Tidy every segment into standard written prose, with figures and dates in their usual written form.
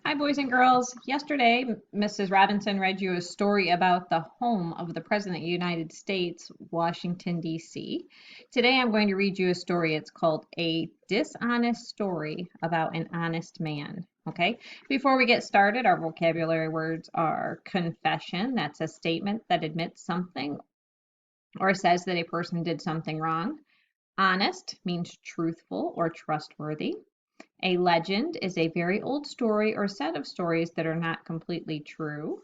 Hi, boys and girls. Yesterday, Mrs. Robinson read you a story about the home of the President of the United States, Washington, D.C. Today, I'm going to read you a story. It's called A Dishonest Story About an Honest Man. Okay, before we get started, our vocabulary words are confession. That's a statement that admits something or says that a person did something wrong. Honest means truthful or trustworthy. A legend is a very old story or set of stories that are not completely true.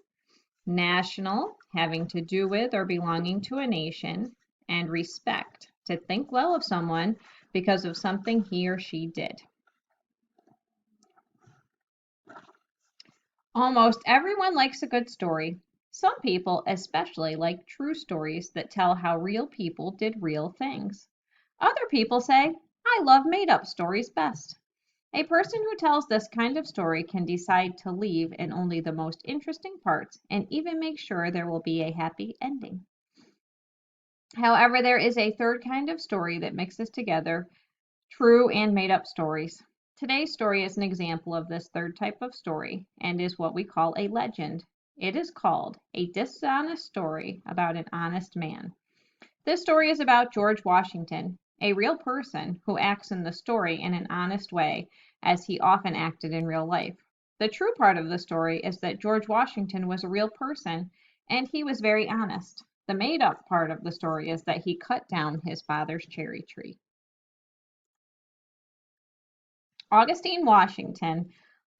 National, having to do with or belonging to a nation. And respect, to think well of someone because of something he or she did. Almost everyone likes a good story. Some people especially like true stories that tell how real people did real things. Other people say, I love made up stories best. A person who tells this kind of story can decide to leave in only the most interesting parts and even make sure there will be a happy ending. However, there is a third kind of story that mixes together true and made up stories. Today's story is an example of this third type of story and is what we call a legend. It is called A Dishonest Story About an Honest Man. This story is about George Washington, a real person who acts in the story in an honest way, as he often acted in real life. The true part of the story is that George Washington was a real person and he was very honest. The made up part of the story is that he cut down his father's cherry tree. Augustine Washington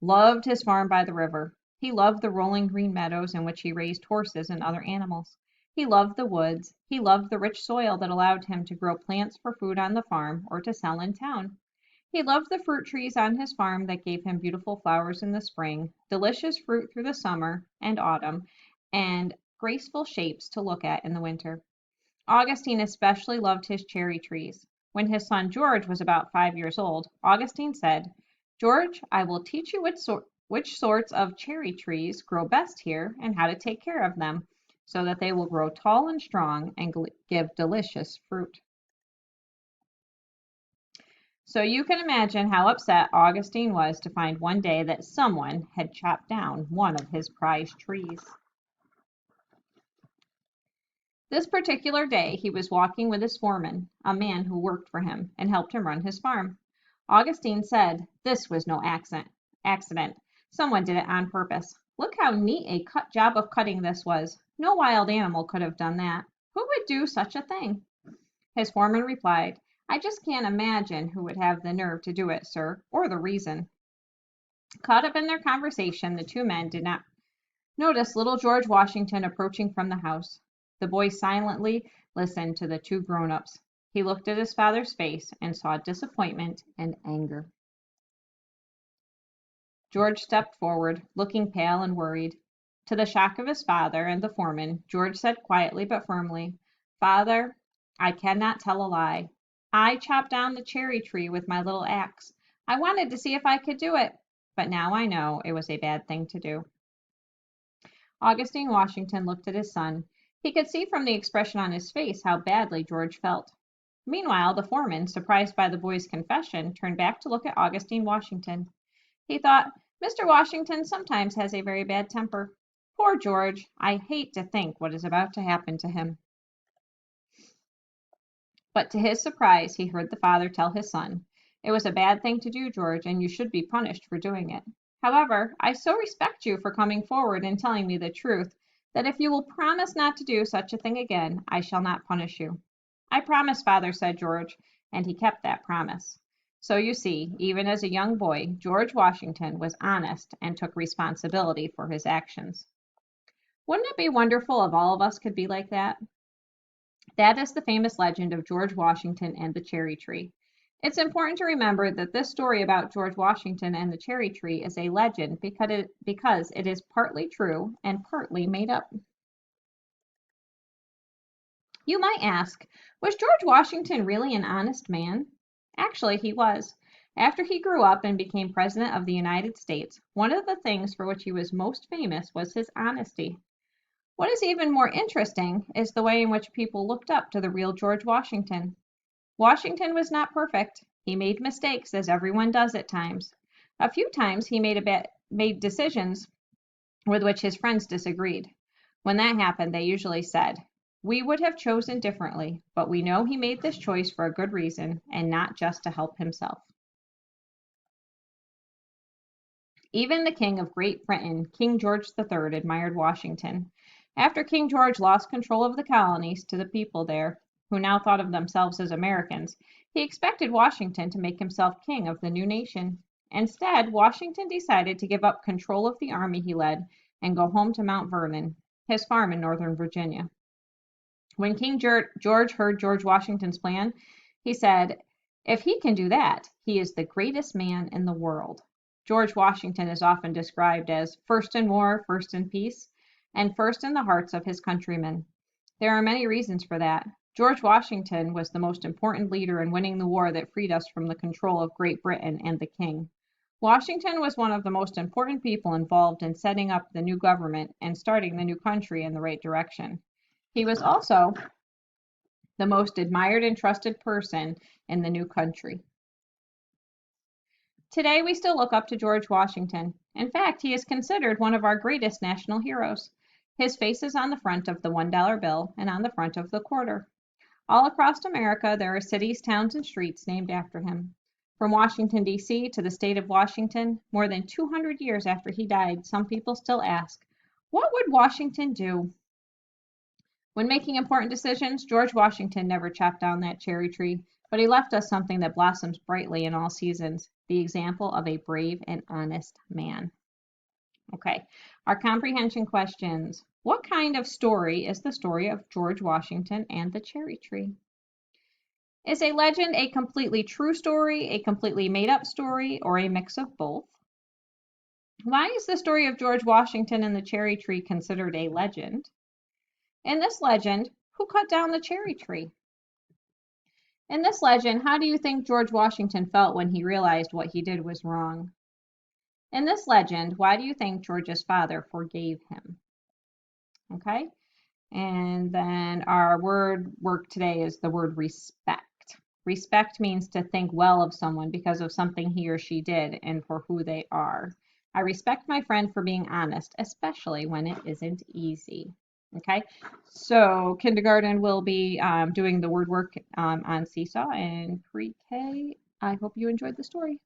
loved his farm by the river. He loved the rolling green meadows in which he raised horses and other animals. He loved the woods. He loved the rich soil that allowed him to grow plants for food on the farm or to sell in town. He loved the fruit trees on his farm that gave him beautiful flowers in the spring, delicious fruit through the summer and autumn, and graceful shapes to look at in the winter. Augustine especially loved his cherry trees. When his son George was about 5 years old, Augustine said, George, I will teach you which sorts of cherry trees grow best here and how to take care of them so that they will grow tall and strong and give delicious fruit. So you can imagine how upset Augustine was to find one day that someone had chopped down one of his prized trees. This particular day he was walking with his foreman, a man who worked for him and helped him run his farm. Augustine said, This was no accident. Someone did it on purpose. Look how neat a job of cutting this was. No wild animal could have done that. Who would do such a thing? His foreman replied, I just can't imagine who would have the nerve to do it, sir, or the reason. Caught up in their conversation, the two men did not notice little George Washington approaching from the house. The boy silently listened to the two grown-ups. He looked at his father's face and saw disappointment and anger. George stepped forward, looking pale and worried. To the shock of his father and the foreman, George said quietly but firmly, Father, I cannot tell a lie. I chopped down the cherry tree with my little axe. I wanted to see if I could do it, but now I know it was a bad thing to do. Augustine Washington looked at his son. He could see from the expression on his face how badly George felt. Meanwhile, the foreman, surprised by the boy's confession, turned back to look at Augustine Washington. He thought, Mr. Washington sometimes has a very bad temper. Poor George, I hate to think what is about to happen to him. But to his surprise, he heard the father tell his son, It was a bad thing to do, George, and you should be punished for doing it. However, I so respect you for coming forward and telling me the truth that if you will promise not to do such a thing again, I shall not punish you. I promise, father, said George, and he kept that promise. So you see, even as a young boy, George Washington was honest and took responsibility for his actions. Wouldn't it be wonderful if all of us could be like that? That is the famous legend of George Washington and the cherry tree. It's important to remember that this story about George Washington and the cherry tree is a legend because it is partly true and partly made up. You might ask, was George Washington really an honest man? Actually, he was. After he grew up and became President of the United States, one of the things for which he was most famous was his honesty. What is even more interesting is the way in which people looked up to the real George Washington. Washington was not perfect. He made mistakes, as everyone does at times. A few times he made decisions with which his friends disagreed. When that happened, they usually said, "We would have chosen differently, but we know he made this choice for a good reason and not just to help himself." Even the King of Great Britain, King George III, admired Washington. After King George lost control of the colonies to the people there, who now thought of themselves as Americans, he expected Washington to make himself king of the new nation. Instead, Washington decided to give up control of the army he led and go home to Mount Vernon, his farm in northern Virginia. When King George heard George Washington's plan, he said, "If he can do that, he is the greatest man in the world." George Washington is often described as first in war, first in peace, and first in the hearts of his countrymen. There are many reasons for that. George Washington was the most important leader in winning the war that freed us from the control of Great Britain and the king. Washington was one of the most important people involved in setting up the new government and starting the new country in the right direction. He was also the most admired and trusted person in the new country. Today, we still look up to George Washington. In fact, he is considered one of our greatest national heroes. His face is on the front of the $1 bill and on the front of the quarter. All across America, there are cities, towns, and streets named after him. From Washington, D.C. to the state of Washington, more than 200 years after he died, some people still ask, what would Washington do? When making important decisions, George Washington never chopped down that cherry tree, but he left us something that blossoms brightly in all seasons, the example of a brave and honest man. Okay, our comprehension questions. What kind of story is the story of George Washington and the cherry tree? Is a legend a completely true story, a completely made up story, or a mix of both? Why is the story of George Washington and the cherry tree considered a legend? In this legend, who cut down the cherry tree? In this legend, how do you think George Washington felt when he realized what he did was wrong? In this legend, why do you think George's father forgave him? Okay, and then our word work today is the word respect. Respect means to think well of someone because of something he or she did and for who they are. I respect my friend for being honest, especially when it isn't easy. Okay, so kindergarten will be doing the word work on Seesaw, and pre-K, I hope you enjoyed the story.